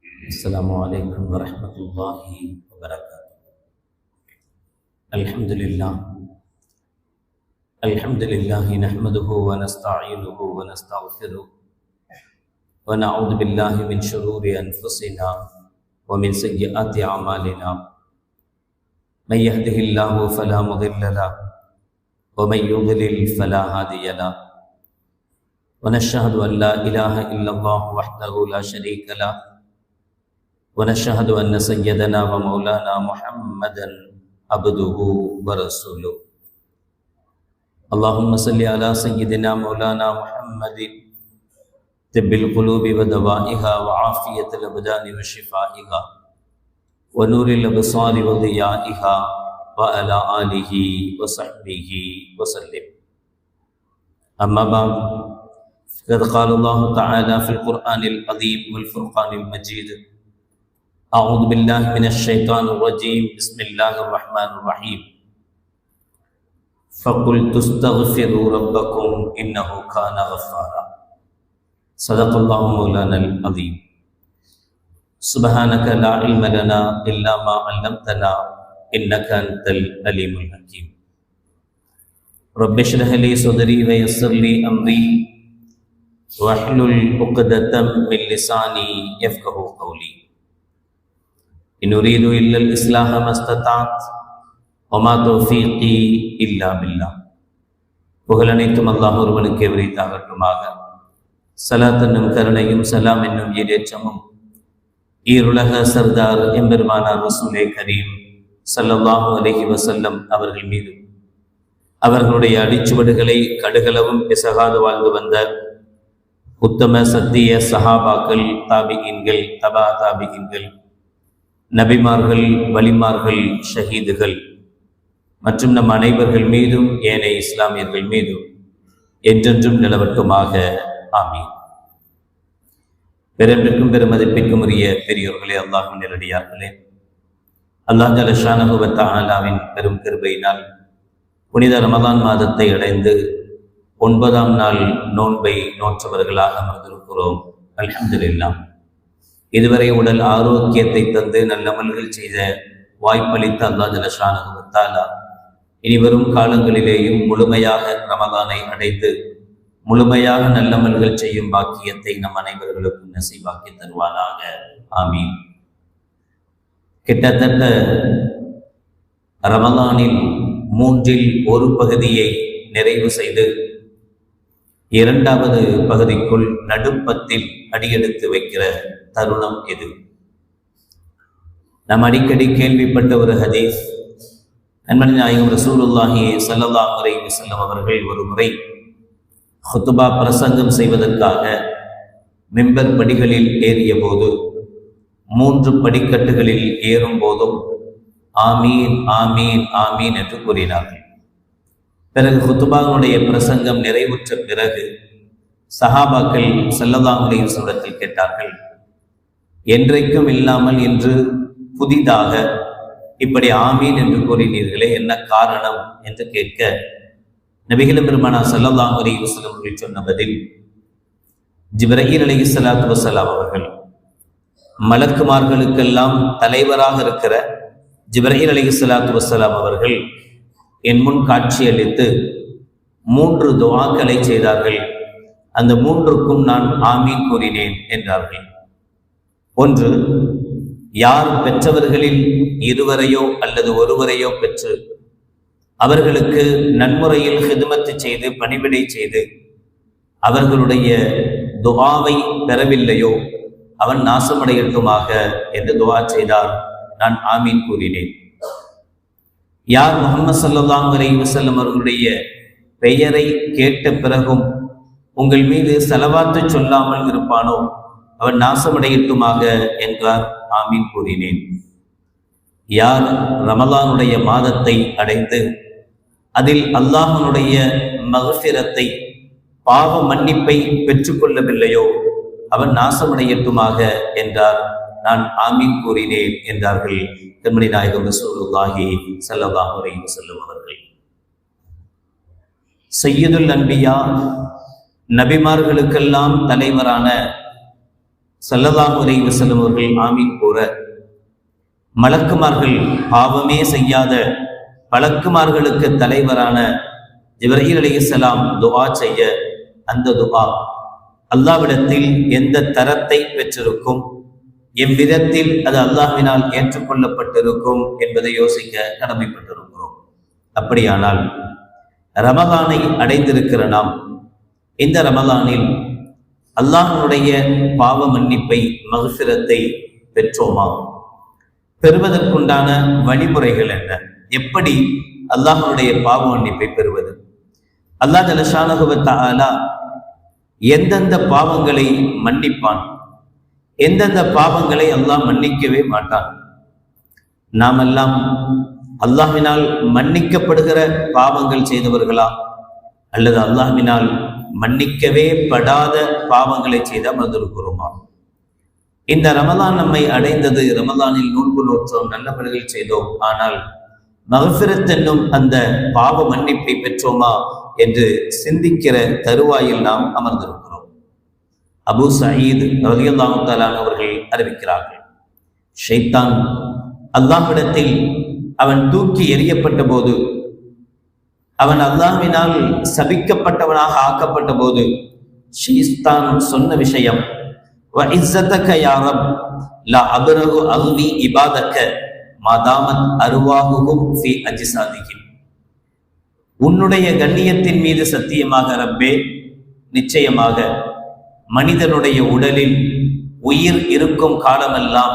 السلام عليكم ورحمة الله وبركاته. الحمد لله نحمده ونستعينه ونستغفره ونعوذ بالله من شرور أنفسنا ومن سيئات أعمالنا. من يهده الله فلا مضل له ومن يضلل فلا هادي له، ونشهد أن لا إله إلا الله وحده لا شريك له، ونشهد أن سيدنا ومولانا محمدا عبده ورسوله. اللهم صل على سيدنا مولانا محمد طب القلوب ودوائها وعافية الأبدان وشفائها ونور الأبصار وضيائها وعلى آله وصحبه وسلم. أما بعد، فقد قال الله تعالى في القرآن العظيم والفرقان المجيد: أعوذ بالله من الشيطان الرجيم، بسم الله الرحمن الرحيم. فقلت استغفروا ربكم إنه كان غفارا. صدق الله مولانا العظيم. سبحانك لا علم لنا إلا ما علمتنا إنك أنت العليم الحكيم. رب اشرح لي صدري ويسر لي أمري واحلل عقدة من لساني يفقهوا قولي. إن أريد إلا الإصلاح ما استطعت وما توفيقي إلا بالله. புகழ் அனைத்தும் அல்லாஹ் ஒருவனுக்கே உரித்தாகட்டுமாக. ஸலாத் என்னும் கருணையும் சலாம் என்னும் ஈடேற்றமும் ஈருலக சர்தார் எம்பெருமானார் ரசூலே கரீம் ஸல்லல்லாஹு அலைஹி வஸல்லம் அவர்கள் மீது, அவர்களுடைய அடிச்சுவடுகளை கடுகளவும் பிசகாது வாழ்ந்து வந்த உத்தம சத்திய சஹாபாக்கள், தாபிஈன்கள், தபா தாபிஈன்கள், நபிமார்கள், வலிமார்கள், ஷஹீதுகள் மற்றும் நம் அனைவர்கள் மீதும் ஏனைய இஸ்லாமியர்கள் மீதும் என்றென்றும் நிலவட்டுமாக. ஆமீன். பெரும்பிற்கும் பெருமதிப்பிற்கும் உரிய பெரியோர்களே, அல்லாஹ்வின் நேரடியார்களே, அல்லாஹ் ஜல்ல ஷானஹு வ தஆலாவின் பெரும் கிருபையினால் புனித ரமதான் மாதத்தை அடைந்து 9ஆம் நாள் நோன்பை நோற்றவர்களாக அமர்ந்திருக்கிறோம். அல்ஹம்துலில்லாஹ். இதுவரை உடல் ஆரோக்கியத்தை தந்து நல்லமல்கள் செய்த வாய்ப்பளித்த அல்லாஹ் ஜல்ல ஷானஹு வ தஆலா இனி வரும் காலங்களிலேயும் முழுமையாக ரமதானை அடைந்து முழுமையாக நல்லமல்கள் செய்யும் பாக்கியத்தை நம் அனைவர்களுக்கும் நசீபாக்கி தருவானாக. ஆமீன். கிட்டத்தட்ட ரமதானில் 3இல் ஒரு பகுதியை நிறைவு செய்து 2வது பகுதிக்குள் நடுப்பத்தில் அடியெடுத்து வைக்கிற தருணம் இது. நாம் அடிக்கடி கேள்விப்பட்ட ஒரு ஹதீஸ். நன்மணி நாயகம் ரசூலுல்லாஹி ஸல்லல்லாஹு அலைஹி வஸல்லம் அவர்கள் ஒரு முறை ஹுத்பா பிரசங்கம் செய்வதற்காக மிம்பர் படிகளில் ஏறிய போது 3 படிக்கட்டுகளில் ஏறும் போதும் ஆமீன் ஆமீன் ஆமீன் என்று கூறினார்கள். பிறகு ஹுத்பாவுடைய பிரசங்கம் நிறைவுற்ற பிறகு சஹாபாக்கள் ஸல்லல்லாஹு அலைஹி வஸல்லம் கேட்டார்கள், என்றைக்கும் இல்லாமல் இன்று புதிதாக இப்படி ஆமீன் என்று கூறினீர்களே, என்ன காரணம் என்று கேட்க, நபிகள் பெருமானார் ஸல்லல்லாஹு அலைஹி வஸல்லம் அவர்கள் சொன்ன பதில், ஜிப்ரீல் அலைஹிஸ்ஸலாத்து வஸ்ஸலாம் அவர்கள், மலக்குமார்களுக்கெல்லாம் தலைவராக இருக்கிற ஜிப்ரீல் அலைஹிஸ்ஸலாத்து வஸ்ஸலாம் அவர்கள் என் முன் காட்சியளித்து 3 துஆக்களை செய்தார்கள். அந்த 3க்கும் நான் ஆமீன் கூறினேன் என்றார்கள். ஒன்று, யார் பெற்றவர்களில் இருவரையோ அல்லது ஒருவரையோ பெற்று அவர்களுக்கு நன்முறையில் ஹிதுமத்து செய்து பணிவிடை செய்து அவர்களுடைய துஆவை பெறவில்லையோ அவன் நாசமடையட்டுமாக என்று துஆ செய்தார். நான் ஆமீன் கூறினேன். யார் முஹம்மது ஸல்லல்லாஹு அலைஹி வஸல்லம் அவர்களுடைய பெயரை கேட்ட பிறகும் உங்கள் மீது ஸலவாத்து சொல்லாமல் இருப்பானோ அவன் நாசமடையட்டுமாக என்றார். ஆமீன் கூறினேன். யார் ரமலானுடைய மாதத்தை அடைந்து அதில் அல்லாஹ்வுடைய மக்ஃபிரத்தை, பாவ மன்னிப்பை பெற்றுக்கொள்ளவில்லையோ அவன் நாசமடையட்டுமாக என்றார். நான் ஆமீன் கூறினேன் என்றார்கள் கண்மணி நாயகம் ரசூலுல்லாஹி ஸல்லல்லாஹு அலைஹி வஸல்லம் அவர்கள். சய்யிதுல் அன்பியா, நபிமார்களுக்கெல்லாம் தலைவரான ஸல்லல்லாஹு அலைஹி வஸல்லம் அவர்கள் ஆமீன் கூற, மலக்குமார்கள் பாவமே செய்யாத மலக்குமார்களுக்கு தலைவரான ஜிப்ரீல் அலைஹிஸ்ஸலாம் துஆ செய்ய, அந்த துஆ அல்லாஹ்விடத்தில் எந்த தரத்தை பெற்றிருக்கும், எவ்விதத்தில் அது அல்லாஹ்வினால் ஏற்றுக்கொள்ளப்பட்டிருக்கும் என்பதை யோசிக்க கடமைப்பட்டிருக்கிறோம். அப்படியானால் ரமலானை அடைந்திருக்கிற நாம் இந்த ரமலானில் அல்லாஹ்வுடைய பாவ மன்னிப்பை, மக்ஃபிரத்தை பெற்றோமா? பெறுவதற்குண்டான வழிமுறைகள் என்ன? எப்படி அல்லாஹ்வுடைய பாவ மன்னிப்பை பெறுவது? அல்லாஹ் ஜல்லஷானஹு வ தஆலா எந்தெந்த பாவங்களை மன்னிப்பான், எந்தெந்த பாவங்களை அல்லாஹ் மன்னிக்கவே மாட்டான்? நாமெல்லாம் அல்லாஹ்வினால் மன்னிக்கப்படுகிற பாவங்கள் செய்தவர்களா, அல்லது அல்லாஹ்வினால் மன்னிக்கவே படாத பாவங்களை செய்து அமர்ந்திருக்கிறோமா? இந்த ரமலான் நம்மை அடைந்தது, ரமலானில் நோன்பு நோற்றோம், நல்லவர்கள் செய்தோம், ஆனால் மக்ஃபிரத் என்னும் அந்த பாவ மன்னிப்பை பெற்றோமா என்று சிந்திக்கிற தருவாயில் நாம் அமர்ந்திருக்கிறோம். அபூ சயீத் ரலியல்லாஹு தஆலா அவர்கள் அறிவிக்கிறார்கள், ஷைத்தான் அல்லாஹ்விடத்தில் அவன் தூக்கி எறியப்பட்ட போது, அவன் அல்லாஹ்வினால் சபிக்கப்பட்டவனாக ஆக்கப்பட்ட போது ஷைத்தான் சொன்ன விஷயம், வ இஸ்ஸதக யா ரப் லா அப்ரகு அல்வி இபாதக மாதாமத் அர்வாஹுஹும் ஃபீ அஜ்ஸாதிஹிம். உன்னுடைய கண்ணியத்தின் மீது சத்தியமாக ரப்பே, நிச்சயமாக மனிதனுடைய உடலில் உயிர் இருக்கும் காலமெல்லாம்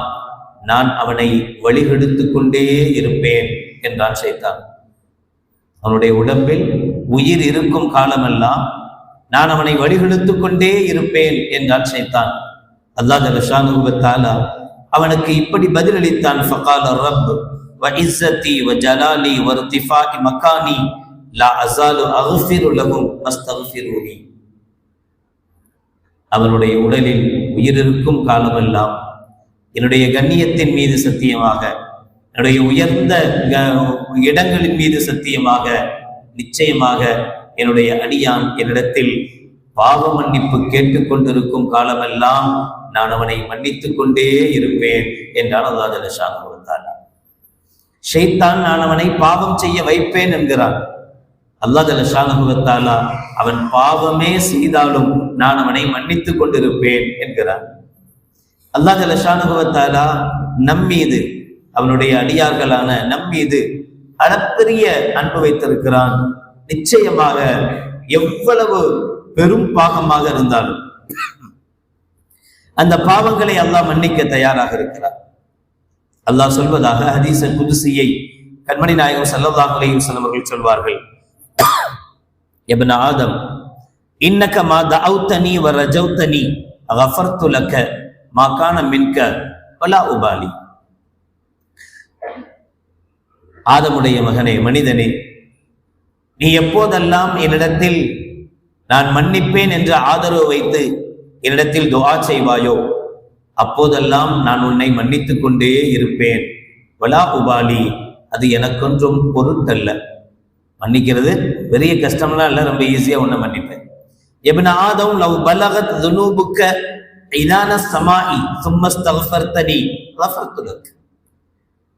நான் அவனை வழிகெடுத்து கொண்டே இருப்பேன் என்றான் ஷைத்தான். அவனுடைய உடம்பில் உயிர் இருக்கும் காலமெல்லாம் நான் அவனை வழிகெடுத்து கொண்டே இருப்பேன் என்றான் ஷைத்தான். அல்லாஹ் ஜல்லஷானஹு வ தஆலா அவனுக்கு இப்படி பதிலளித்தான், ஃபகால ரப் வ இஸ்ஸதி வ ஜலாலி வ இர்திஃபாஇ மகானி லா அஸாலு அக்ஃபிரு லஹும் மஸ்தக்ஃபிரூனி. அவனுடைய உடலில் உயிர் இருக்கும் காலமெல்லாம் என்னுடைய கண்ணியத்தின் மீது சத்தியமாக, என்னுடைய உயர்ந்த இடங்களின் மீது சத்தியமாக, நிச்சயமாக என்னுடைய அடியான் என்னிடத்தில் பாவ மன்னிப்பு கேட்டுக்கொண்டிருக்கும் காலமெல்லாம் நான் அவனை மன்னித்துக் கொண்டே இருப்பேன் என்றான் அல்லாஹ் ஜல்லஷானஹு வ தஆலா. ஷைத்தான் நான் அவனை பாவம் செய்ய வைப்பேன் என்கிறான். அல்லாஹ் ஜல்லஷானஹு வ தஆலா அவன் பாவமே செய்தாலும் நான் அவனை மன்னித்துக் கொண்டிருப்பேன் என்கிறான். அல்லாஹ் ஜல்லஷானஹு வ தஆலா நம்மீது, அவனுடைய அடியார்களான நம்மீது அளப்பரிய அன்பு வைத்திருக்கிறான். நிச்சயமாக எவ்வளவு பெரும் பாவமாக இருந்தாலும் அந்த பாவங்களை அல்லாஹ் மன்னிக்க தயாராக இருக்கிறார். அல்லாஹ் சொல்வதாக ஹதீஸ் குதுசியை கண்மணி நாயகம் ஸல்லல்லாஹு அலைஹி வஸல்லம் அவர்கள் சொல்வார்கள், இப்ன ஆதம் இன்னக மா தஅவுதனி வ ரஜௌதனி கஃபர்து லக மா கான மின்க வலா உபாலி. ஆதமுடைய மகனே, மனிதனே, நீ எப்போதெல்லாம் என்னிடத்தில் நான் மன்னிப்பேன் என்ற ஆதரவு வைத்து என்னிடத்தில் துஆ செய்வாயோ அப்போதெல்லாம் நான் உன்னை மன்னித்துக் கொண்டே இருப்பேன். வலா உபாலி, அது எனக்கொன்றும் பொருட்டல்ல. மன்னிக்கிறது பெரிய கஷ்டம்லாம் இல்லை, ரொம்ப ஈஸியா உன்னை மன்னிப்பேன். இப்ன ஆதம் லவ் பலகத் துனூபுக்க இனான ஸமாஇ சும்ம ஸ்தக்ஃபர்தனி கஃபர்து லக்.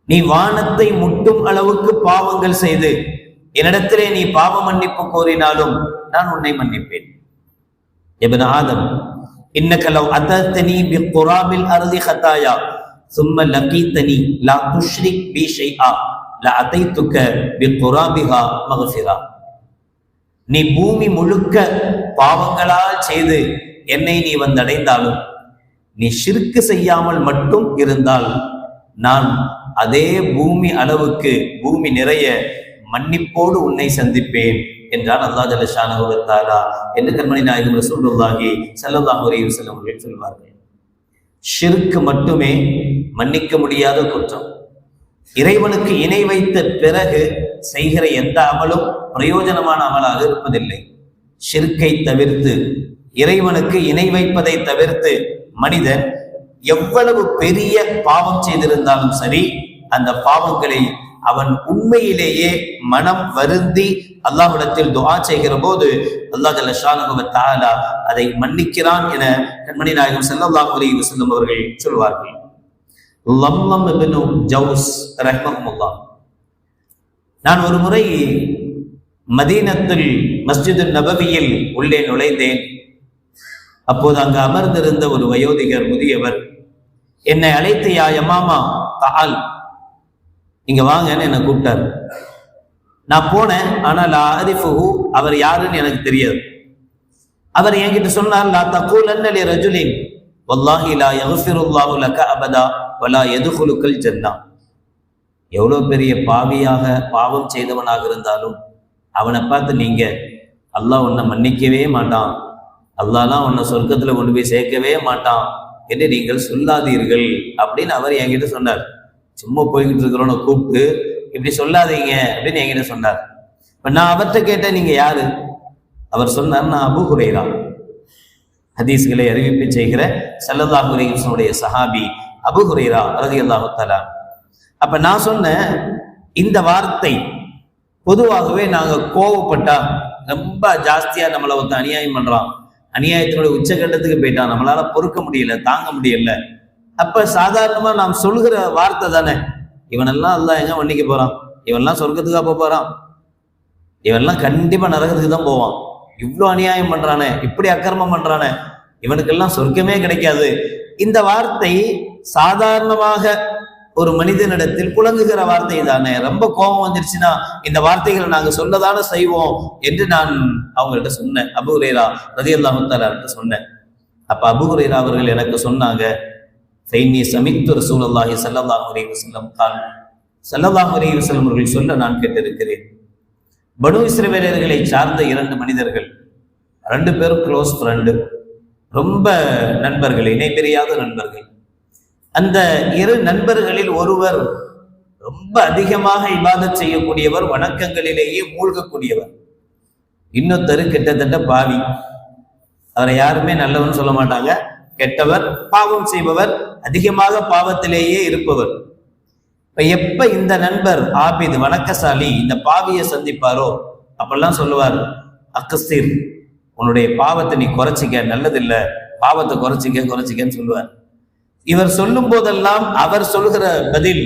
நீ வானத்தை முட்டும் அளவுக்கு பாவங்கள் செய்து என்னிடத்திலே நீ பாவ மன்னிப்பு கோரினாலும் நான் உன்னை மன்னிப்பேன். இப்ன ஆதம் இன்னக லவ் அததனி பிகுராபில் அர்தி ஹதாயா சும்ம லகீதனி லா துஷ்ரிக் பி ஷைஆ லா அதைதுக பிகுராபிஹா மக்ஃபிரா. நீ பூமி முழுக்க பாவங்களால் செய்து என்னை நீ வந்தடைந்தாலும் நீ ஷிர்க் செய்யாமல் மட்டும் இருந்தால் நான் அதே பூமி அளவுக்கு, பூமி நிறைய மன்னிப்போடு உன்னை சந்திப்பேன் என்றான் அல்லாஹ் ஜல்லஷானஹு வ தஆலா என்று கண்மணி நாயகம் ரசூலுல்லாஹி ஸல்லல்லாஹு அலைஹி வஸல்லம் அவர்கள் சொல்வார்கள். ஷிர்க் மட்டுமே மன்னிக்க முடியாத குற்றம். இறைவனுக்கு இணை வைத்த பிறகு செய்கிற எந்த அமலும் பிரயோஜனமான அமலாக இருப்பதில்லை. ஷிர்க்கை தவிர்த்து, இறைவனுக்கு இணை வைப்பதை தவிர்த்து மனிதன் எவ்வளவு பெரிய பாவம் செய்திருந்தாலும் சரி, அந்த பாவங்களை அவன் உண்மையிலேயே மனம் வருந்தி அல்லாஹ்விடத்தில் துஆ செய்கிற போது அல்லாஹ் ஜல்ல ஷானஹு வ தஆலா அதை மன்னிக்கிறான் என கண்மணி நாயகம் ஸல்லல்லாஹு அலைஹி வஸல்லம் அவர்கள் சொல்வார்கள். லம்லம் இப்னு ஜௌஸ் ரஹ்மஹுல்லாஹ், நான் ஒரு முறை மதீனத்தில் மஸ்ஜிது நபவியில் உள்ளே நுழைந்தேன். அப்போது அங்கு அமர்ந்திருந்த ஒரு வயோதிகர் முதியவர் என்னை அழைத்து, யா யமாமா தஆல், இங்க வாங்கன்னு என்னை கூப்பிட்டார். நான் போனேன். ஆனால் ஆரிஃபுஹு, அவர் யாருன்னு எனக்கு தெரியாது. அவர் என்கிட்ட சொன்னார், லா தகூலன்ன லி ரஜுலின் வல்லாஹி லா யக்ஃபிருல்லாஹு லக அபதா வலா யதுகுலுக்கல் ஜன்னா. எவ்வளோ பெரிய பாவம் செய்தவனாக இருந்தாலும் அவனை பார்த்து நீங்க அல்லாஹ் உன்னை மன்னிக்கவே மாட்டான், அல்லாஹ்லாம் உன்னை சொர்க்கத்துல கொண்டு போய் சேர்க்கவே மாட்டான் என்று நீங்கள் சொல்லாதீர்கள் அப்படின்னு அவர் என்கிட்ட சொன்னார். சும்மா போய்கிட்டு இருக்கிறோன்னு கூப்பிட்டு இப்படி சொல்லாதீங்க அப்படின்னு என்கிட்ட சொன்னார். இப்ப நான் அவர்கிட்ட கேட்டேன், நீங்க யாரு? அவர் சொன்னார், நான் அபூ ஹுரைரா, ஹதீஸ்களை அறிவிப்பு செய்கிற ஸல்லல்லாஹு அலைஹி வஸல்லம் சஹாபி அபூ ஹுரைரா ரலியல்லாஹு தஆலா. அப்ப நான் சொன்னேன், இந்த வார்த்தை பொதுவாகவே நாங்க கோவப்பட்டா ரொம்ப ஜாஸ்தியா நம்மளை ஒருத்த அநியாயம் பண்றான், அநியாயத்தினுடைய உச்சகட்டத்துக்கு போயிட்டான், நம்மளால பொறுக்க முடியல, தாங்க முடியல. அப்ப சாதாரணமா நாம் சொல்கிற வார்த்தை தானே, இவனெல்லாம் அல்லாஹ் எங்க மன்னிக்க போறான், இவன்லாம் சொர்க்கத்துக்கா போறான், இவன்லாம் கண்டிப்பா நரகத்துக்கு தான் போவான், இவ்வளோ அநியாயம் பண்றானே, இப்படி அக்கிரமம் பண்றானே, இவனுக்கெல்லாம் சொர்க்கமே கிடைக்காது. இந்த வார்த்தை சாதாரணமாக ஒரு மனிதனிடத்தில் புழங்குகிற வார்த்தை தானே. ரொம்ப கோபம் வந்துருச்சுன்னா இந்த வார்த்தைகளை நாங்க சொல்லதானே செய்வோம் என்று நான் அவங்கள்ட்ட சொன்னேன். அபூ ஹுரைரா ரலியல்லாஹு தஆலா சொன்னேன். அப்ப அபூ ஹுரைரா அவர்கள் எனக்கு சொன்னாங்க, ஃபைன்னி சமித்து ரசூலுல்லாஹி ஸல்லல்லாஹு அலைஹி வஸல்லம் கால், ஸல்லல்லாஹு அலைஹி வஸல்லம் அவர்கள் சொல்ல நான் கேட்டிருக்கிறேன். பனு இஸ்ரவேலர்களை சார்ந்த 2 மனிதர்கள், 2 பேரும் க்ளோஸ் ஃப்ரெண்டு, ரொம்ப நண்பர்கள், இணை பிரியாத நண்பர்கள். அந்த 2 நண்பர்களில் ஒருவர் ரொம்ப அதிகமாக இபாதத் செய்யக்கூடியவர், வணக்கங்களிலேயே மூழ்கக்கூடியவர். இன்னொருத்தர் கிட்டத்தட்ட பாவி, அவரை யாருமே நல்லவன் சொல்ல மாட்டாங்க, கெட்டவர், பாவம் செய்பவர், அதிகமாக பாவத்திலேயே இருப்பவர். எப்ப இந்த நண்பர் ஆபித் வணக்கசாலி இந்த பாவியை சந்திப்பாரோ அப்பெல்லாம் சொல்லுவார், அக்ஸிர், உன்னுடைய பாவத்தை நீ குறைச்சிக்க, நல்லதில்லை, பாவத்தை குறைச்சிக்கன்னு சொல்லுவார். இவர் சொல்லும் போதெல்லாம் அவர் சொல்கிற பதில்,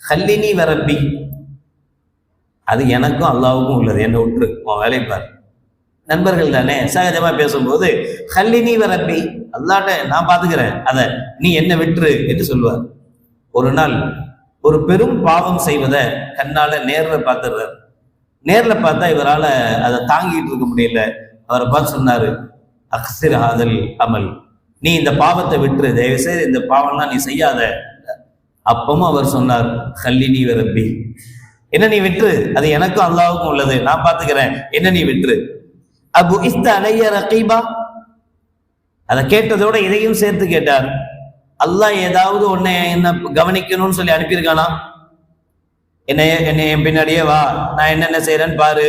ஹல்லினி வரப்பி, அது எனக்கும் அல்லாவுக்கும் உள்ளது, என்ன விட்டுரு, உன் வேலை பார். நண்பர்கள் தானே, சகஜமா பேசும்போது ஹல்லினி வரப்பி, அல்லாட்ட நான் பாத்துக்கிறேன், அதை நீ என்ன விட்டுரு என்று சொல்லுவார். ஒரு நாள் ஒரு பெரும் பாவம் செய்வதை கண்ணால நேர்ல பார்த்துடுறார். நேர்ல பார்த்தா இவரால அதை தாங்கிட்டு இருக்க முடியல. அவரை பார்த்து சொன்னாரு, அக்ஸிர் ஹாதல் அமல், நீ இந்த பாவத்தை விட்டுரு, தயவு செய்து இந்த பாவம்லாம் நீ செய்யாத. அப்பவும் அவர் சொன்னார், ஹல்லினி வரப்பி, என்ன நீ விட்டுரு, அது எனக்கும் அல்லாவுக்கும் உள்ளது, நான் பாத்துக்கிறேன், என்ன நீ விட்டுரு. அபு இஸ்த அலைய ரகீபா, அதை கேட்டதோட இதையும் சேர்த்து கேட்டார், அல்லாஹ் ஏதாவது உன்னை என்ன கவனிக்கணும்னு சொல்லி அனுப்பியிருக்கானா? என்னை என் பின்னாடியே வா, நான் என்னென்ன செய்யறேன்னு பாரு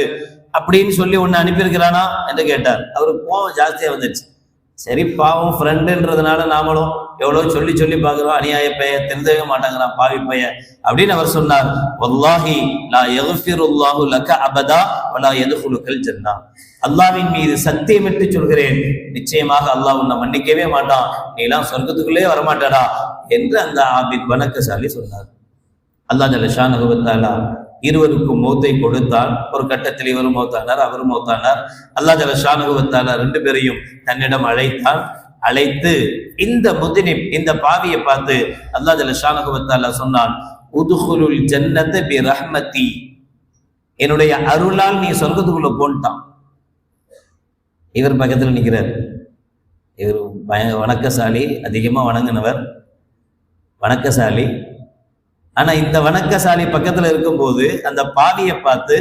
அப்படின்னு சொல்லி உன்னை அனுப்பியிருக்கிறானா என்று கேட்டார். அவருக்கு கோவம் ஜாஸ்தியா வந்துடுச்சு. சரி, பாவம் ஃப்ரெண்டுன்றதுனால நாமளும் எவ்வளவு சொல்லி சொல்லி பார்க்கிறோம், அநியாய பைய, தெரிந்தவே மாட்டாங்கிறான், பாவி பைய அப்படின்னு அவர் சொன்னார். வல்லாஹி லா யக்ஃபிருல்லாஹு லக அபதா வலா யதுகுலுக்கல் ஜன்னா, அல்லாஹ்வின் மீது சத்தியமிட்டு சொல்கிறேன், நிச்சயமாக அல்லாஹ் உன்னை மன்னிக்கவே மாட்டான், நீ எல்லாம் சொர்க்கத்துக்குள்ளே வரமாட்டாடா என்று அந்த ஆபித் வணக்கசாலி சொன்னார். அல்லாஹ் ஜல்ல ஷானஹு வ தஆலா இருவருக்கும் மௌத்தை கொடுத்தான். ஒரு கட்டத்தில் இவரும் மௌத்தானார், அவரும் மௌத்தானார். அல்லாஹ் ஜல்ல ஷானஹு வ தஆலா 2 பேரையும் தன்னிடம் அழைத்தான். அழைத்து இந்த முத்னிப், இந்த பாவியை பார்த்து அல்லாஹ் ஜல்ல ஷானஹு வ தஆலா சொன்னான், உதுகுலுல் ஜன்னத பி ரஹ்மதி, என்னுடைய அருளால் நீ சொர்க்கத்துக்குள்ள போன்ட்டான். இவர் பக்கத்தில் நிற்கிறார். இவர் வணக்கசாலி, அதிகமா வணங்கினவர், வணக்கசாலி. ஆனா இந்த வணக்கசாலி பக்கத்துல இருக்கும்போது அந்த பாவியை பார்த்து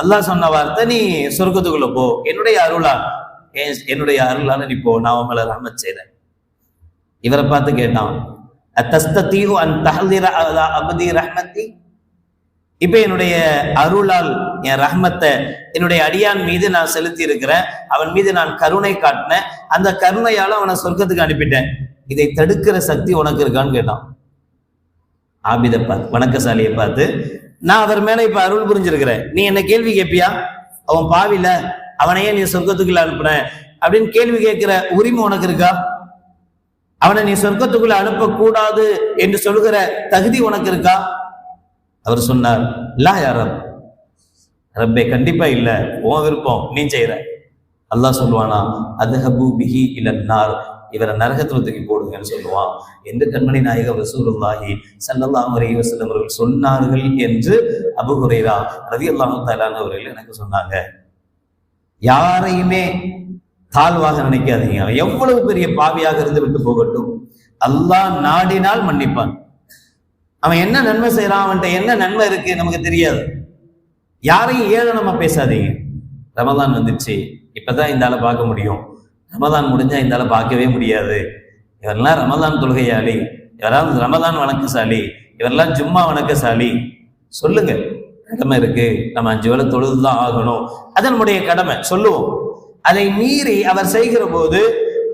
அல்லாஹ் சொன்ன வார்த்தை, நீ சொர்க்கத்துக்குள்ள போ, என்னுடைய அருளால நீ போ, நான் உன் மேல ரஹ்மத் செய்றேன். இவரை பார்த்து கேட்டான், அத்தஸ்ததீஉ அன் தஹ்லிர அலா அப்தி ரஹ்மதி, இப்ப என்னுடைய அருளால் என் ரஹ்மத்தை என்னுடைய அடியான் மீது நான் செலுத்தி இருக்கிறேன், அவன் மீது நான் கருணை காட்டினேன், அந்த கருணையால அவனை சொர்க்கத்துக்கு அனுப்பிட்டேன், இதை தடுக்கிற சக்தி உனக்கு இருக்கான்னு கேட்டான். ஆபிதை பார்த்து, வணக்கசாலியை பார்த்து நான் அவர் மேல இப்ப அருள் புரிஞ்சிருக்கிறேன், நீ என்ன கேள்வி கேட்பியா? அவன் பாவில, அவனையே நீ சொர்க்கத்துக்குள்ள அனுப்புன அப்படின்னு கேள்வி கேட்கிற உரிமை உனக்கு இருக்கா? அவனை நீ சொர்க்கத்துக்குள்ள அனுப்பக்கூடாது என்று சொல்லுகிற தகுதி உனக்கு இருக்கா? அவர் சொன்னார், லா யா ரப், ரப்பே கண்டிப்பா இல்ல, உன் விருப்பம், நீ செய்யற. அல்லாஹ் சொல்லுவானா, அத்ஹபு பிஹி இலன்னார், இவரை நரகத்துல தூக்கி போடுங்கன்னு சொல்லுவான் என்று கண்மணி நாயகம் ரசூலுல்லாஹி ஸல்லல்லாஹு அலைஹி வஸல்லம் அவர்கள் சொன்னார்கள் என்று அபூ ஹுரைரா ரலியல்லாஹு தஆலா அவர்கள் எனக்கு சொன்னாங்க. யாரையுமே தாழ்வாக நினைக்காதீங்க. அவன் எவ்வளவு பெரிய பாவியாக இருந்து விட்டு போகட்டும், அல்லாஹ் நாடினால் மன்னிப்பான். அவன் என்ன நன்மை செய்யறான், அவன்கிட்ட என்ன நன்மை இருக்கு நமக்கு தெரியாது. யாரையும் ஏளனமா பேசாதீங்க. ரமதான் வந்துச்சு, இப்பதான் இந்த ஆளை பார்க்க முடியும், ரமதான் முடிஞ்சா இந்த ஆளை பார்க்கவே முடியாது, இவரெல்லாம் ரமதான் தொழுகையாளி, இவரெல்லாம் ரமதான் வணக்கசாலி, இவரெல்லாம் ஜும்மா வணக்கசாலி சொல்லுங்க. கடமை இருக்கு, நம்ம 5 வேளை தொழுதுதான் ஆகணும், அது நம்முடைய கடமை சொல்லுவோம். அதை மீறி அவர் செய்கிற போது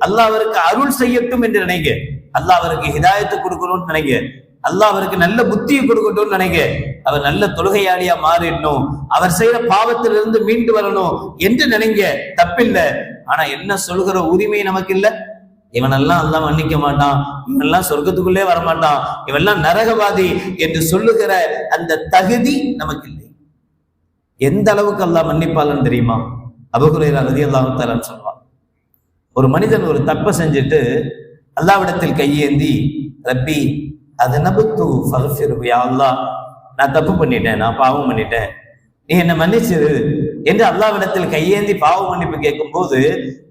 அல்லாஹ் அவருக்கு அருள் செய்யட்டும் என்று நினைங்க, அல்லாஹ் அவருக்கு ஹிதாயத்தை கொடுக்கணும்னு நினைங்க, அல்லாஹ் அவருக்கு நல்ல புத்தியை கொடுக்கட்டும்னு நினைங்க, அவர் நல்ல தொழுகையாளியா மாறிடணும், அவர் செய்யற பாவத்திலிருந்து மீண்டு வரணும் என்று நினைங்க, தப்பில்லை. ஆனா என்ன சொல்கிற உரிமை நமக்கு இல்ல. இவனெல்லாம் அல்லாஹ் மன்னிக்க மாட்டான், இவனெல்லாம் சொர்க்கத்துக்குள்ளே வரமாட்டான், இவெல்லாம் நரகவாதி என்று சொல்லுகிற அந்த தகுதி நமக்கு இல்லை. எந்த அளவுக்கு அல்லாஹ் மன்னிப்பாளன்னு தெரியுமா? அபூ ஹுரைரா ரலியல்லாஹு தஆலா சொல்வான், ஒரு மனிதன் ஒரு தப்பை செஞ்சுட்டு அல்லாஹ்விடத்தில் கையேந்தி, ரப்பி அத்னபது ஃபக்ஃபிர், யா அல்லாஹ் நான் தப்பு பண்ணிட்டேன், நான் பாவம் பண்ணிட்டேன், நீ என்ன மன்னிச்சிரு என்று அல்லாஹ்விடத்தில் கையேந்தி பாவ மன்னிப்பு கேட்கும் போது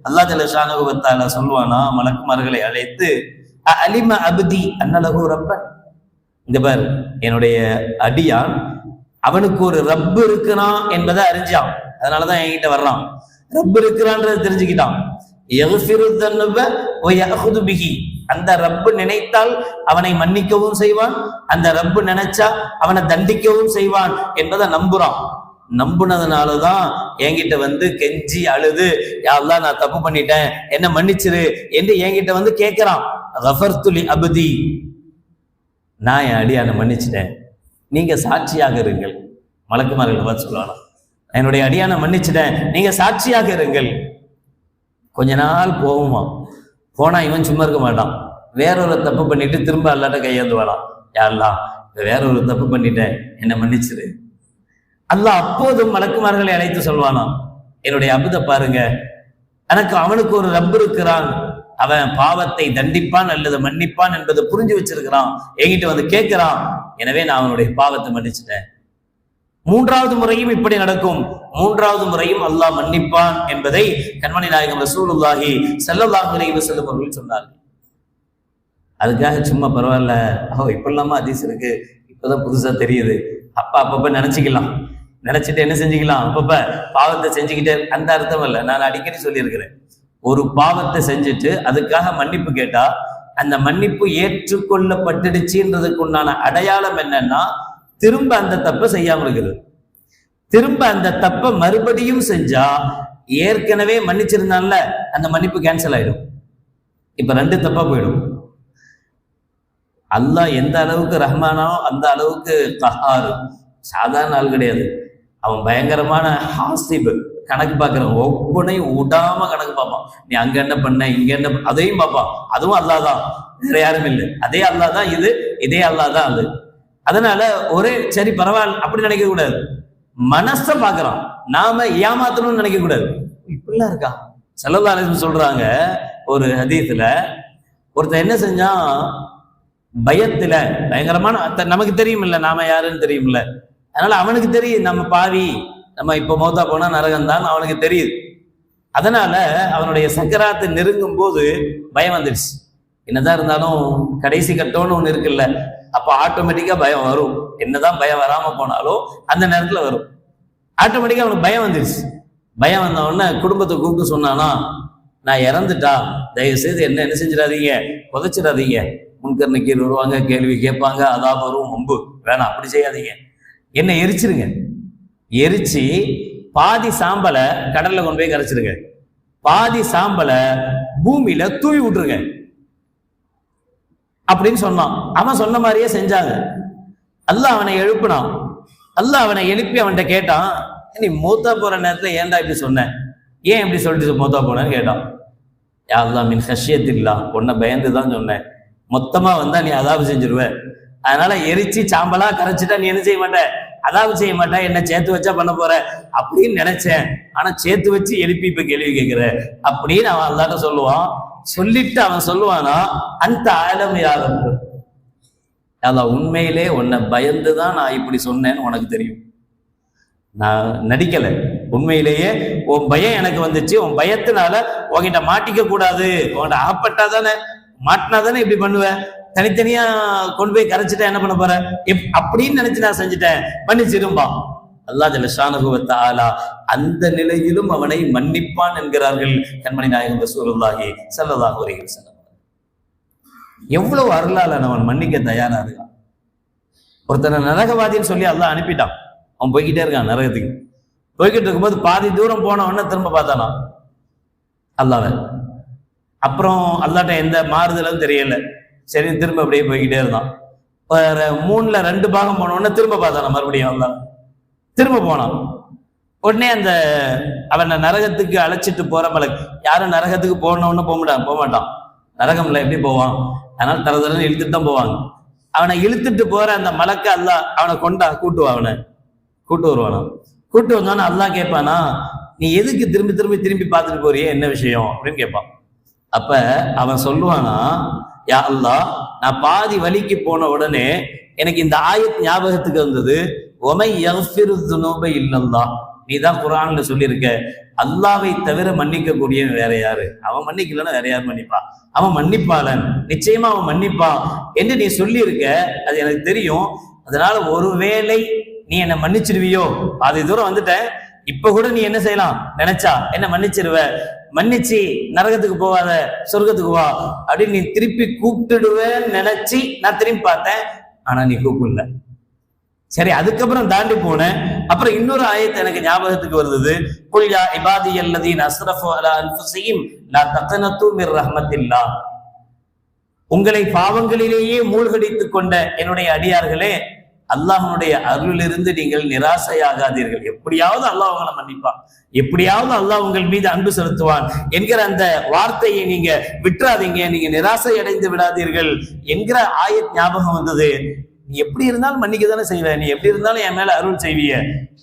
அல்லாஹ் ஜல்ல ஷானஹு வ தஆலா சொல்வானா, மலக்குமார்களை அழைத்து, அலிம அப்தி அன்னலஹு ரப்பன், இந்த பார், என்னுடைய அடியான் அவனுக்கு ஒரு ரப்பு இருக்கிறான் என்பதை அறிஞ்சான், அதனாலதான் என்கிட்ட வர்றான், ரப்பு இருக்கிறான்றதை தெரிஞ்சுக்கிட்டான். அந்த ரப்பு நினைத்தால் அவனை மன்னிக்கவும் செய்வான், அந்த ரப்பு நினைச்சா அவனை தண்டிக்கவும் செய்வான் என்பதை நம்புறான். நம்புனதுனாலதான் என்கிட்ட வந்து கெஞ்சி அழுது, யா அல்லாஹ் நான் தப்பு பண்ணிட்டேன், என்ன மன்னிச்சிரு என்று என்கிட்ட வந்து கேட்கிறான். கஃபர்து லி அப்தி, நான் என் அடியானை மன்னிச்சிட்டேன், நீங்க சாட்சியாக இருங்கள். மலக்குமார்கள் பார்த்து சொல்லுவாங்க, என்னுடைய அடியானை மன்னிச்சிட்டேன், நீங்க சாட்சியாக இருங்கள். கொஞ்ச நாள் போகுமா, போனா இவன் சும்மா இருக்க மாட்டான், வேறொரு தப்பு பண்ணிட்டு திரும்ப அல்லாட்ட கையேந்து வாடான், யா அல்லாஹ் வேறொரு தப்பு பண்ணிட்டேன், என்ன மன்னிச்சிரு. அல்லாஹ் அப்போதும் மலக்குமார்களை அழைத்து சொல்வானா, என்னுடைய அபுதை பாருங்க, எனக்கு அவனுக்கு ஒரு ரப்பு இருக்கிறான், அவன் பாவத்தை தண்டிப்பான் அல்லது மன்னிப்பான் என்பதை புரிஞ்சு வச்சிருக்கிறான், என்கிட்ட வந்து கேட்கிறான், எனவே நான் அவனுடைய பாவத்தை மன்னிச்சிட்டேன். 3வது முறையும் இப்படி நடக்கும், 3வது முறையும் அல்லாஹ் மன்னிப்பான் என்பதை கண்மணி நாயகம் ரசூலுல்லாஹி ஸல்லல்லாஹு அலைஹி வஸல்லம் அவர்கள் சொன்னார்கள். அதுக்காக சும்மா பரவாயில்ல, இப்படிலாமா ஹதீஸ் இருக்கு, இப்பதான் புதுசா தெரியுது, அப்பப்ப நினைச்சுக்கலாம், நினைச்சிட்டு என்ன செஞ்சுக்கலாம், அப்பப்ப பாவத்தை செஞ்சுக்கிட்டே, அந்த அர்த்தம் இல்லை. நான் அடிக்கடி சொல்லியிருக்கிறேன், ஒரு பாவத்தை செஞ்சுட்டு அதுக்காக மன்னிப்பு கேட்டா அந்த மன்னிப்பு ஏற்றுக்கொள்ளப்பட்டுடுச்சுன்றதுக்கு உண்டான அடையாளம் என்னன்னா, திரும்ப அந்த தப்பை செய்யாம இருக்குது. திரும்ப அந்த தப்பை மறுபடியும் செஞ்சா ஏற்கனவே மன்னிச்சிருந்தான்ல அந்த மன்னிப்பு கேன்சல் ஆயிடும். இப்ப 2 தப்பா போயிடும். அல்லாஹ் எந்த அளவுக்கு ரஹ்மானோ அந்த அளவுக்கு கஹாரு, சாதாரண ஆள் கிடையாது. அவன் பயங்கரமான ஹாசிப், கணக்கு பார்க்கிறவன், ஒவ்வொன்றையும் விடாம கணக்கு பார்ப்பான். நீ அங்க என்ன பண்ண, இங்க என்ன, அதையும் பார்ப்பான். அதுவும் அல்லாஹ் தான், வேற யாரும் இல்லை. அதே அல்லாஹ் தான் இது, இதே அல்லாஹ் தான் அது. அதனால ஒரே சரி பரவாயில்ல அப்படி நினைக்க கூடாது, மனச பாக்குறான். நாம ஏமாத்தணும்னு நினைக்க கூடாது. இப்படிலாம் இருக்கா? ஸல்லல்லாஹு அலைஹி வஸல்லம் சொல்றாங்க ஒரு ஹதீஸ்ல, ஒருத்தன் என்ன செஞ்சான், பயத்துல பயங்கரமான, நமக்கு தெரியும் இல்ல நாம யாருன்னு தெரியும் இல்ல, அதனால அவனுக்கு தெரியும் நம்ம பாவி, நம்ம இப்ப மௌத்தா போனா நரகம் தான் அவனுக்கு தெரியுது. அதனால அவனுடைய சக்கராத்து நெருங்கும் போது பயம் வந்துடுச்சு. என்னதான் இருந்தாலும் கடைசி கட்டம்னு ஒண்ணு இருக்குல்ல, அப்ப ஆட்டோமேட்டிக்கா பயம் வரும். என்னதான் பயம் வராம போனாலும் அந்த நேரத்துல வரும். ஆட்டோமேட்டிக்கா அவனுக்கு பயம் வந்துருச்சு. பயம் வந்த உடனே குடும்பத்தை கூப்பிட்டு சொன்னானா, நான் இறந்துட்டா தயவு செய்து என்ன செஞ்சிடாதீங்க, புதைச்சிடாதீங்க, முன்கர் நக்கீர் வருவாங்க, கேள்வி கேட்பாங்க, அதா வரும், வம்பு வேணாம், அப்படி செய்யாதீங்க, என்ன எரிச்சிருங்க, எரிச்சு பாதி சாம்பலை கடல்ல கொண்டு போய் கரைச்சிருங்க, பாதி சாம்பலை பூமியில தூவி விட்டுருங்க அப்படின்னு சொன்னான். அவன் சொன்ன மாதிரியே செஞ்சாங்க. அல்லாஹ் அவனை எழுப்பினான். அல்லாஹ் அவனை எழுப்பி அவன்கிட்ட கேட்டான், நீ மூத்தா போற நேரத்துல ஏன்டா இப்படி சொன்ன, ஏன் இப்படி சொல்லிட்டு மூத்தா போனேன்னு கேட்டான். யா அல்லாஹ் மின் ஹஷ்யத்தில்லா, உன்னை பயந்துதான் சொன்னேன், மொத்தமா வந்தா நீ அதாவு செஞ்சிருவ, அதனால எரிச்சு சாம்பலா கரைச்சிட்டா நீ என்ன செய்ய மாட்ட, அதாவு செய்ய மாட்டேன், என்ன சேர்த்து வச்சா பண்ண போற அப்படின்னு நினைச்சேன், ஆனா சேர்த்து வச்சு எழுப்பி இப்ப கேள்வி கேட்கிற அப்படின்னு அவன் அல்லாட்ட சொல்லுவான். சொல்லிட்டு அவன் சொல்லுவானா, அந்த ஆழமையாக அதான் உண்மையிலே உன்னை பயந்துதான் நான் இப்படி சொன்னேன்னு உனக்கு தெரியும், நான் நடிக்கல, உண்மையிலேயே உன் பயம் எனக்கு வந்துச்சு, உன் பயத்தினால உன்கிட்ட மாட்டிக்க கூடாது, உன்கிட்ட ஆப்பட்டாதானே மாட்டினாதானே இப்படி பண்ணுவேன், தனித்தனியா கொண்டு போய் கரைச்சிட்டா என்ன பண்ண போற அப்படின்னு நினைச்சு நான் செஞ்சுட்டேன், மன்னிச்சிரும்பா. அல்லாஹ் ஜல்ல ஷானஹு வ தஆலா அந்த நிலையிலும் அவனை மன்னிப்பான் என்கிறார்கள் கண்மணி நாயகம் ரசூலுல்லாஹி ஸல்லல்லாஹு அலைஹி வஸல்லம். எவ்வளவு அருளாளன், அவன் மன்னிக்க தயாரா இருக்கான். ஒருத்தனை நரகவாதின்னு சொல்லி அல்லாஹ் அனுப்பிட்டான், அவன் போய்கிட்டே இருக்கான் நரகத்துக்கு. போய்கிட்டு இருக்கும்போது பாதி தூரம் போன உடனே திரும்ப பார்த்தானா அல்லாஹ்வை. அப்புறம் அல்லாட்ட எந்த மாறுதலும் தெரியல, சரி திரும்ப அப்படியே போய்கிட்டே இருந்தான். 3ல் 2 பாகம் போன உடனே திரும்ப பார்த்தானா மறுபடியும் அல்லாஹ், திரும்ப போனான். உடனே அந்த அவனை நரகத்துக்கு அழைச்சிட்டு போற மலக்கு, யாரும் நரகத்துக்கு போனவொன்னு போக மாட்டான், நரகம்ல எப்படி போவான், அதனால தரதரன்னு இழுத்துட்டு தான் போவாங்க. அவனை இழுத்துட்டு போற அந்த மலக்க அல்லாஹ் அவனை கொண்டா கூட்டுவா, அவனை கூட்டு வருவானா. கூட்டு வந்தானே அல்லாஹ் கேட்பானா, நீ எதுக்கு திரும்பி திரும்பி பார்த்துட்டு போறியே, என்ன விஷயம் அப்படின்னு கேட்பான். அப்ப அவன் சொல்லுவானா, யா அல்லாஹ், நான் பாதி வலிக்கு போன உடனே எனக்கு இந்த ஆயத் ஞாபகத்துக்கு வந்தது, ஒமை யஃபிரு துனூப இல்லல்லாஹ், நீ தான் குர்ஆன்ல சொல்லியிருக்க, அல்லாவை தவிர மன்னிக்க கூடியவன் வேற யாரு, அவன் மன்னிக்கலன்னா வேற யாரு மன்னிப்பா, அவன் மன்னிப்பாளன், நிச்சயமா அவன் மன்னிப்பான் என்று நீ சொல்லி இருக்க, அது எனக்கு தெரியும், அதனால ஒருவேளை நீ என்ன மன்னிச்சிருவியோ, பாதி தூரம் வந்துட்டேன், இப்ப கூட நீ என்ன செய்யலாம் நினைச்சா என்ன மன்னிச்சிருவ, மன்னிச்சு நரகத்துக்கு போவாத சொர்க்கத்துக்கு வா அப்படின்னு நீ திருப்பி கூப்பிட்டுடுவேன்னு நினைச்சு நான் திரும்பி பார்த்தேன், ஆனா நீ கூப்பிடல. சரி, அதுக்கப்புறம் தாண்டி போனேன். அப்புறம் இன்னொரு ஆயத்து எனக்கு ஞாபகத்துக்கு வருது, குல் யா இபாதியல்லதீன அஸ்ரஃபு அலா அன்ஃபுஸிஹிம் லா தக்னது மிர் ரஹ்மத்தில்லாஹ், உங்களை பாவங்களிலேயே மூழ்கடித்துக் கொண்ட என்னுடைய அடியார்களே, அல்லாஹ்வுடைய அருளிலிருந்து நீங்கள் நிராசையாகாதீர்கள், எப்படியாவது அல்லாஹ் உங்களை மன்னிப்பான், எப்படியாவது அல்லாஹ் உங்கள் மீது அன்பு செலுத்துவான் என்கிற அந்த வார்த்தையை நீங்க விட்டுறாதீங்க, நீங்க நிராசை அடைந்து விடாதீர்கள் என்கிற ஆயத் ஞாபகம் வந்தது. நீ எப்படி இருந்தாலும் மன்னிக்க தானே செய்வ, நீ எப்படி இருந்தாலும் என் மேல அருள் செய்விய,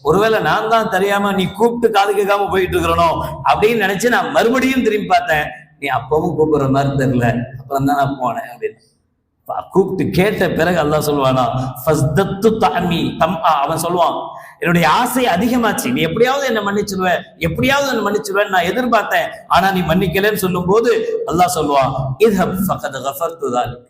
ஒருவேளை நான் தான் தெரியாம நீ கூப்பிட்டு காது கேட்காம போயிட்டு இருக்கிறனோ அப்படின்னு நினைச்சு நான் மறுபடியும் திரும்பி பார்த்தேன், நீ அப்பவும் கூப்பிடுற மாதிரி தெரியல, அப்புறம் தான் நான் போனேன் அப்படின்னு கூப்பிட்டு கேட்ட பிறகு அல்லாஹ் சொல்லுவானா, அவன் சொல்லுவான், என்னுடைய ஆசை அதிகமாச்சு, நீ எப்படியாவது என்ன மன்னிச்சிருவ, எப்படியாவது என்ன மன்னிச்சிருவேன் நான் எதிர்பார்த்தேன், ஆனா நீ மன்னிக்கலன்னு சொல்லும் போது அல்லாஹ் சொல்லுவான், இத்ஹப் ஃபகத் கஃபர்து தாலிக்,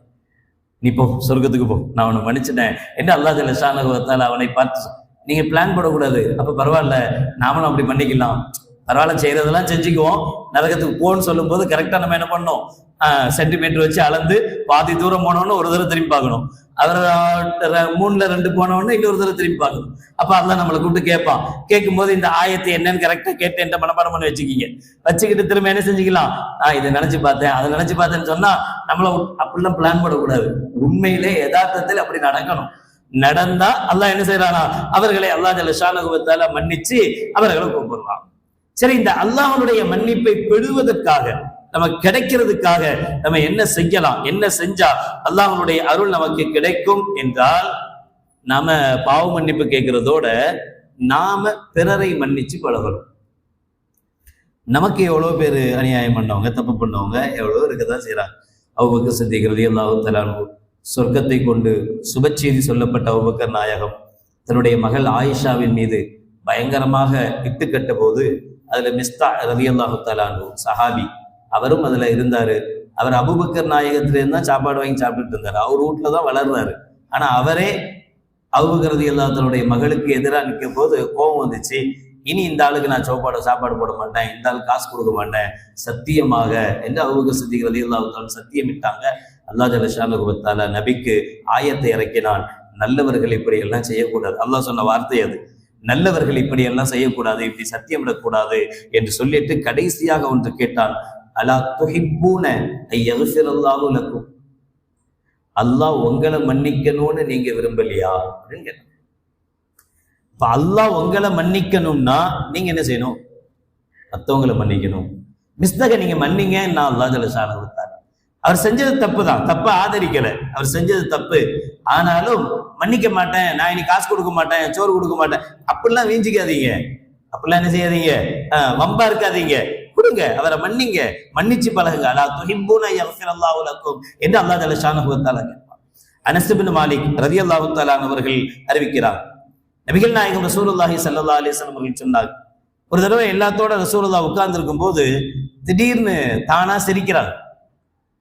நீ போ சொர்க்கத்துக்கு போ, நான் அவனை மன்னிச்சிட்டேன் என்று அல்லாஹ் ஜல்ல ஷானஹு வ தஆலா அவனை பார்த்து, நீங்க பிளான் போடக்கூடாது, அப்ப பரவாயில்ல நாமளும் அப்படி பண்ணிக்கலாம், பரவாயில்ல செய்யறதெல்லாம் செஞ்சுக்குவோம், நரகத்துக்கு போன்னு சொல்லும் போது கரெக்டா நம்ம என்ன பண்ணோம், சென்டிமீட்டர் வச்சு அளந்து பாதி தூரம் போனோன்னு ஒரு தடவை திரும்பி பார்க்கணும், அவர் 3ல் 2 போனவொன்னு இன்னொரு தடவை திரும்பி பார்க்கணும். அப்ப அல்லாஹ் நம்மளை கூப்பிட்டு கேட்பான், கேட்கும் போது இந்த ஆயத்தை என்னன்னு கரெக்டா கேட்டு என்ற மனப்பாடம் பண்ணி வச்சுக்கிங்க, வச்சுக்கிட்டு திரும்ப என்ன செஞ்சுக்கலாம், நான் இதை நினைச்சு பார்த்தேன் அதை நினைச்சு பார்த்தேன்னு சொன்னா நம்மள அப்படிலாம் பிளான் பண்ணக்கூடாது, உண்மையிலே யதார்த்தத்தில் அப்படி நடக்கணும். நடந்தா அல்லாஹ் என்ன செய்யறானா, அவர்களை அல்லாஹ் ஜல்ல ஷானஹு வ தஆலா மன்னிச்சு அவர்களை கூப்பிடுறான். சரி, இந்த அல்லாஹ்வுடைய மன்னிப்பை பெறுவதற்காக நமக்கு கிடைக்கிறதுக்காக நம்ம என்ன செய்யலாம், என்ன செஞ்சா அல்லாஹ்வுடைய அருள் நமக்கு கிடைக்கும் என்றால், நாம பாவ மன்னிப்பு கேட்கிறதோட நாம பிறரை மன்னிச்சு பழகணும். நமக்கு எவ்வளவு பேர் அநியாயம் பண்ணவங்க, தப்பு பண்ணவங்க எவ்வளவு இருக்கதான் செய்யறாங்க. அபூபக்கர் சித்திக் ரலியல்லாஹு தஆலா அன்ஹு, சொர்க்கத்தை கொண்டு சுபச்செய்தி சொல்லப்பட்ட அபூபக்கர் நாயகம் தன்னுடைய மகள் ஆயிஷாவின் மீது பயங்கரமாக இட்டுக்கட்ட போது அதுல மிஸ்தா ரலியல்லாஹு தஆலா அன்ஹு சஹாபி, அவரும் அதுல இருந்தாரு. அவர் அபூபக்கர் நாயகத்திலிருந்து தான் சாப்பாடு வாங்கி சாப்பிட்டுட்டு இருந்தாரு, அவர் வீட்டுல தான் வளர்றாரு. ஆனா அவரே அபூபக்கர் ரலியல்லாஹு தஆலாவுடைய மகளுக்கு எதிராக நிற்கும் போது கோபம் வந்துச்சு, இனி இந்த ஆளுக்கு நான் சாப்பாடு போட மாட்டேன், இந்த ஆளுக்கு காசு கொடுக்க மாட்டேன் சத்தியமாக என்று அபூபக்கர் சித்திக் ரலியல்லாஹு தஆலா சத்தியமிட்டாங்க. அல்லாஹ் ஜல்ல ஷானஹு வ தஆலா நபிக்கு ஆயத்தை இறக்கினான், நல்லவர்கள் இப்படி எல்லாம் செய்யக்கூடாது, அல்லாஹ் சொன்ன வார்த்தை அது, நல்லவர்கள் இப்படி எல்லாம் செய்யக்கூடாது, இப்படி சத்தியமிடக்கூடாது என்று சொல்லிட்டு கடைசியாக ஒன்று கேட்டான், அலா துஹிப்பூன ஐயக்ஃபிரல்லாஹு லக்கும், அல்லாஹ் உங்களை மன்னிக்கணும்னு நீங்க விரும்பலையா அப்படின்னு கேட்டான். இப்ப அல்லாஹ் உங்களை மன்னிக்கணும்னா நீங்க என்ன செய்யணும்? மற்றவங்களை மன்னிக்கணும். மிஸ்தக நீங்க மன்னிங்க, நான் அல்லாஹ் ஜல்ல ஷானஹு வ தஆலா அவர் செஞ்சது தப்பு தான், தப்ப ஆதரிக்கல, அவர் செஞ்சது தப்பு. ஆனாலும் மன்னிக்க மாட்டேன், நான் இனி காசு கொடுக்க மாட்டேன், சோறு கொடுக்க மாட்டேன், அப்படிலாம் வீஞ்சிக்காதீங்க, அப்படிலாம் என்ன செய்யாதீங்க, வம்பா இருக்காதீங்க, கொடுங்க, அவரை மன்னிங்க, மன்னிச்சு பழகுங்க. அலா துஹிப்பூன யக்ஃபிரல்லாஹு லக்கும் என்று அல்லாஹ் ஜல்ல ஷானஹு வ தஆலா கேட்பார். அனஸ் இப்னு மாலிக் ரலியல்லாஹு தஆலா அவர்கள் அறிவிக்கிறார், நபிகள் நாயகம் ரசூலுல்லாஹி ஸல்லல்லாஹு அலைஹி வஸல்லம் அவர்கள் சொன்னார், ஒரு தடவை எல்லாத்தோட ரசூலுல்லாஹ் உட்கார்ந்து இருக்கும் போது திடீர்னு தானா சிரிக்கிறார்.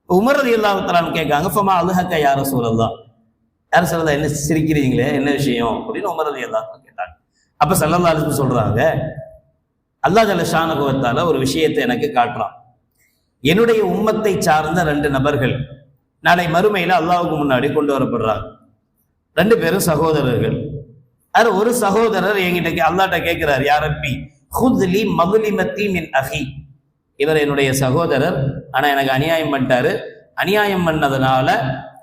உமர் ரலியல்லாஹு தஆலா கேட்காங்க, ஃபமா அல்ஹக யா ரசூலல்லாஹ், யா ரசூலல்லாஹ் என்ன சிரிக்கிறீங்களே, என்ன விஷயம் அப்படின்னு உமர் ரலியல்லாஹு தஆலா கேட்டாங்க. அப்ப ஸல்லல்லாஹு அலைஹி வஸல்லம் சொல்றாங்க, அல்லாஹ் ஜல்ல ஷானஹு வ தஆலா ஒரு விஷயத்தை எனக்கு காட்டுறான். என்னுடைய உம்மத்தை சார்ந்த 2 நபர்கள் நாளை மறுமையில அல்லாஹ்வுக்கு முன்னாடி கொண்டு வரப்படுறாங்க. 2 பேரும் சகோதரர்கள். அது ஒரு சகோதரர் என்கிட்ட அல்லாஹ்ட்ட கேட்கிறார், யா ரப்பி ஹுத்லி மதுலிமத்தி மின் அஹி, இவர் என்னுடைய சகோதரர், ஆனா எனக்கு அநியாயம் பண்ணிட்டாரு, அநியாயம் பண்ணதுனால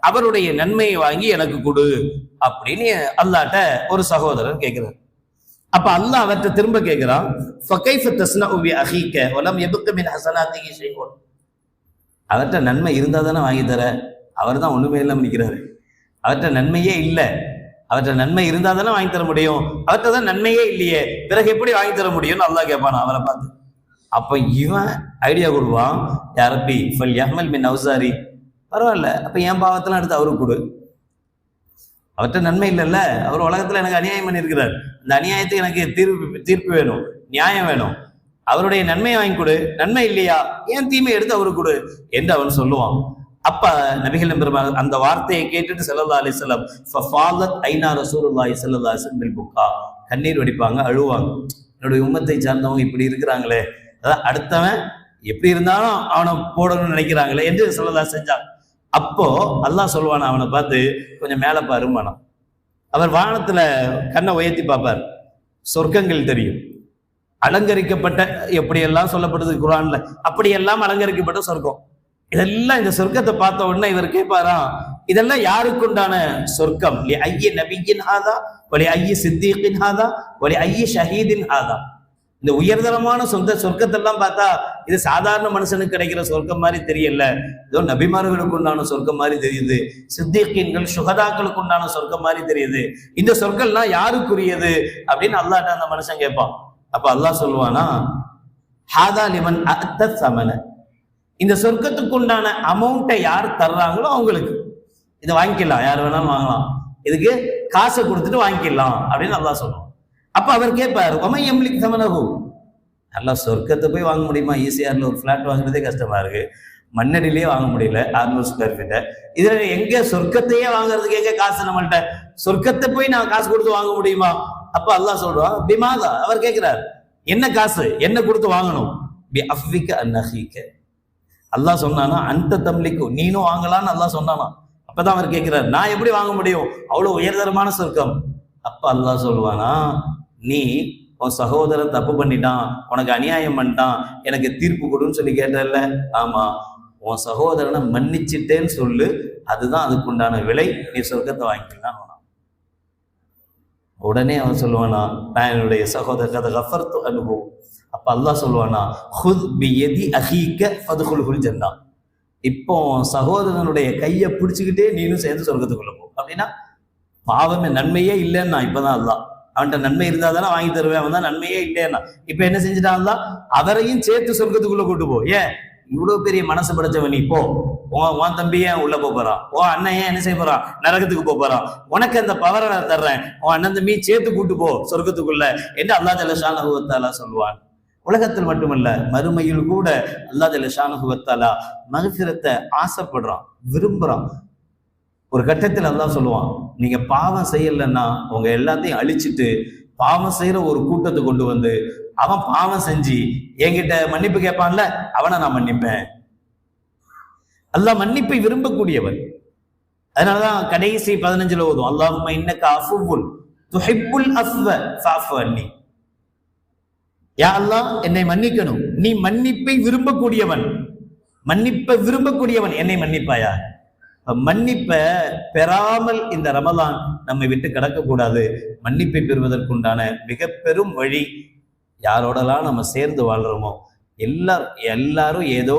அவருடைய நன்மையை வாங்கி எனக்கு கொடு அப்படின்னு அல்லாஹ்ட்ட ஒரு சகோதரர் கேட்கிறார். அப்ப அல்லாஹ் அவர்கிட்ட திரும்ப கேட்கிறான், ஃபகைஃப தஸ்னஉ பி அஹீக வலம் யப்க மின் ஹஸனாத்திஹி ஷைஉன், அவர்கிட்ட நன்மை இருந்தா தானே வாங்கி தர, அவர் தான் ஒண்ணுமே இல்லாம நிற்கிறாரு, அவர்கிட்ட நன்மையே இல்லை, அவர்கிட்ட நன்மை இருந்தா தானே வாங்கி தர முடியும், அவர்கிட்ட தான் நன்மையே இல்லையே, பிறகு எப்படி வாங்கி தர முடியும்னு அல்லாஹ் கேட்பான் அவரை பார்த்து. அப்ப இவன் ஐடியா கொடுவான், யா ரப்பி ஃபல் யஹ்மல் மின் அவ்சாரி, பரவாயில்ல, அப்ப என் பாவத்தெல்லாம் எடுத்து அவருக்கு கொடு, அவர்கிட்ட நன்மை இல்லைல்ல, அவர் உலகத்துல எனக்கு அநியாயம் பண்ணியிருக்கிறார், இந்த அநியாயத்துக்கு எனக்கு தீர்ப்பு வேணும், நியாயம் வேணும், அவருடைய நன்மையை வாங்கி கொடு, நன்மை இல்லையா ஏன் தீமை எடுத்து அவருக்கு கொடு என்று அவன் சொல்லுவான். அப்ப நபிகள் பெருமாள் அந்த வார்த்தையை கேட்டுட்டு ஸல்லல்லாஹு அலைஹி வஸல்லம் ஃபஃபாலத் ஐனா ரசூலுல்லாஹி ஸல்லல்லாஹு அலைஹி வஸல்லம் புக்கா, கண்ணீர் வடிப்பாங்க, அழுவாங்க, என்னுடைய உம்மத்தை சார்ந்தவங்க இப்படி இருக்கிறாங்களே, அதான் அடுத்தவன் எப்படி இருந்தாலும் அவனை போடணும்னு நினைக்கிறாங்களே என்று ஸல்லல்லாஹு செஞ்சாங்க. அப்போ அல்லாஹ் சொல்லுவான் அவனை பார்த்து, கொஞ்சம் மேல பாருமானம். அவர் வானத்துல கண்ணை உயர்த்தி பார்ப்பார், சொர்க்கங்கள் தெரியும், அலங்கரிக்கப்பட்ட, எப்படியெல்லாம் சொல்லப்படுது குர்ஆன்ல, அப்படியெல்லாம் அலங்கரிக்கப்பட்ட சொர்க்கம். இதெல்லாம் இந்த சொர்க்கத்தை பார்த்த உடனே இவர் கேட்பாராம், இதெல்லாம் யாருக்கு உண்டான சொர்க்கம்? லி ஐய நபியின் ஹாதா வலி ஐய சித்தீகின் ஹாதா வலி ஐய ஷஹீதின் ஹாதா. இந்த உயர்தரமான சொர்க்கத்தெல்லாம் பார்த்தா இது சாதாரண மனுஷனுக்கு கிடைக்கிற சொர்க்கம் மாதிரி தெரியல, ஏதோ நபிமார்களுக்கு உண்டான சொர்க்கம் மாதிரி தெரியுது, சித்தீகீன்கள் சுஹதாக்களுக்கு உண்டான சொர்க்கம் மாதிரி தெரியுது, இந்த சொர்க்கம்லாம் யாருக்குரியது அப்படின்னு அல்லாஹ்ட்ட அந்த மனுஷன் கேட்பான். அப்ப அல்லாஹ் சொல்லுவானா, ஹாதா லிமன் அத்த சமன, இந்த சொர்க்கத்துக்கு உண்டான அமௌண்ட்டை யார் தர்றாங்களோ அவங்களுக்கு இதை வாங்கிக்கலாம், யார் வேணாலும் வாங்கலாம், இதுக்கு காசை கொடுத்துட்டு வாங்கிக்கலாம் அப்படின்னு அல்லாஹ் சொல்லுவான். அப்ப அவர் கேட்பார், ஒமை எம்லிக் சமனகு, நல்லா சொர்க்கத்தை போய் வாங்க முடியுமா? ஈசிஆர்ல ஒரு பிளாட் வாங்குறதே கஷ்டமா இருக்கு, மண்ணடிலேயே வாங்க முடியல 600 ஸ்கொயர் ஃபீட், இதுல எங்க சொர்க்கத்தையே வாங்குறதுக்கு எங்க காசு நம்மள்ட்ட, சொர்க்கத்தை போய் நான் காசு கொடுத்து வாங்க முடியுமா? அப்ப அல்லாஹ் சொல்றான், பிமாதா, அவர் கேட்கிறார், என்ன காசு, என்ன கொடுத்து வாங்கணும்? பி அஃபிக அன்னஹீக, அல்லாஹ் சொன்னானா அந்த தம்லிக்கு, நீனும் வாங்கலான்னு அல்லாஹ் சொன்னானா. அப்பதான் அவர் கேட்கிறார், நான் எப்படி வாங்க முடியும், அவ்வளவு உயர்தரமான சொர்க்கம். அப்ப அல்லாஹ் சொல்லுவானா, நீ உன் சகோதரன் தப்பு பண்ணிட்டான், உனக்கு அநியாயம் பண்ணிட்டான், எனக்கு தீர்ப்பு கொடுன்னு சொல்லி கேட்டல, ஆமா, உன் சகோதரனை மன்னிச்சிட்டேன்னு சொல்லு, அதுதான் அதுக்குண்டான விலை, நீ சொர்க்கத்தை வாங்கிக்கலாம். உடனே அவன் சொல்லுவானா, நான் என்னுடைய சகோதரர் கஃபர்து அன்ஹு. அப்ப அல்லாஹ் சொல்லுவானா, ஹுத் பியதி அஹீக ஃபதுகுல் ஜன்னா, இப்போ சகோதரனுடைய கையை பிடிச்சுக்கிட்டே நீனும் சேர்ந்து சொர்க்கத்துக்குள்ள போ. அப்படின்னா பாவமே நன்மையே இல்லைன்னா, இப்பதான் அல்லாஹ் அவன்கிட்ட நன்மை இருந்தா தானே வாங்கி தருவேன், அவன் தான் நன்மையே இல்லைன்னா, இப்ப என்ன செஞ்சுட்டான் அல்லாஹ், அவரையும் சேர்த்து சொர்க்கத்துக்குள்ள கூட்டு போ. ஏன் இவ்வளவு பெரிய மனசு படைச்சவன், நீ போ, உன் தம்பியே உள்ள போறான், உன் அண்ணன் ஏன் என்ன செய்ய போறான், நரகத்துக்கு போறான், உனக்கு அந்த பவரை நான் தர்றேன், உன் அண்ணன் தம்பி சேர்த்து கூட்டு போ சொர்க்கத்துக்குள்ள என்று அல்லாஹ் ஜல்ல ஷானஹு வ தஆலா சொல்லுவான். உலகத்தில் மட்டுமல்ல மறுமையில் கூட அல்லாஹ் ஜல்ல ஷானஹு வ தஆலா மக்ஃபிரத்தை ஆசைப்படுறான், விரும்புறான். ஒரு கட்டத்தில் அல்லாஹ் சொல்லுவான், நீங்க பாவம் செய்யலைன்னா உங்க எல்லாத்தையும் அழிச்சிட்டு பாவம் செய்யற ஒரு கூட்டத்தை கொண்டு வந்து, அவன் பாவம் செஞ்சு என்கிட்ட மன்னிப்பு கேட்பான்ல, அவனை நான் மன்னிப்பேன். அல்லாஹ் மன்னிப்பை விரும்பக்கூடியவன். அதனாலதான் கடைசி 15 ஓதும், அல்லாஹும்ம இன்னக அஃபுவுன் துஹிப்புல் அஃவ ஃபஅஃபு அன்னி. யா அல்லாஹ், என்னை மன்னிக்கணும், நீ மன்னிப்பை விரும்பக்கூடியவன், மன்னிப்பை விரும்பக்கூடியவன், என்னை மன்னிப்பாயா? மன்னிப்பை பெறாமல் இந்த ரமலான் நம்மை விட்டு கடக்கக்கூடாது. மன்னிப்பை பெறுவதற்குண்டான மிக பெரும் வழி, யாரோடலாம் நம்ம சேர்ந்து வாழ்றோமோ எல்லாரும் ஏதோ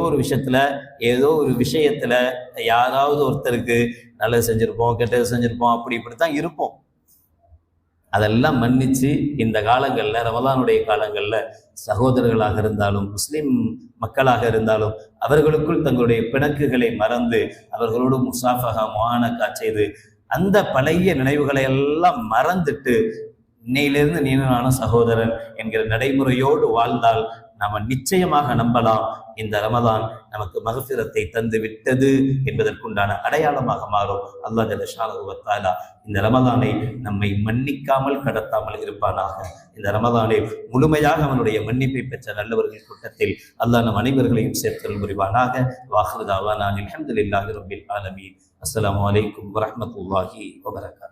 ஒரு விஷயத்துல யாராவது ஒருத்தருக்கு நல்லது செஞ்சிருப்போம், கெட்டது செஞ்சிருப்போம், இப்படித்தான் இருப்போம். அதெல்லாம் மன்னிச்சு இந்த காலங்கள்ல, ரமலானுடைய காலங்கள்ல சகோதரர்களாக இருந்தாலும் முஸ்லிம் மக்களாக இருந்தாலும் அவர்களுக்குள் தங்களுடைய பிணக்குகளை மறந்து அவர்களோடு முசாஃபகா முஆனகா செய்து அந்த பழைய நினைவுகளை எல்லாம் மறந்துட்டு இன்னையிலிருந்து நீனான சகோதரன் என்கிற நடைமுறையோடு வாழ்ந்தால் நாம நிச்சயமாக நம்பலாம், இந்த ரமதான் நமக்கு மகஃபிரத்தை தந்து விட்டது என்பதற்குண்டான அடையாளமாக மாறும். அல்லாஹ் ஜல்ல ஷானஹு வ தஆலா இந்த ரமதானை நம்மை மன்னிக்காமல் கடத்தாமல் இருப்பானாக. இந்த ரமதானை முழுமையாக அவனுடைய மன்னிப்பை பெற்ற நல்லவர்கள் கூட்டத்தில் அல்லாஹ் நம் அனைவர்களையும் சேர்த்தல் புரிவானாக. வாஹிரு தாவானா அல்ஹம்துலில்லாஹி ரப்பில் ஆலமீன். அஸ்ஸலாமு அலைக்கும் வரஹ்மத்துல்லாஹி வபரகாத்துஹு.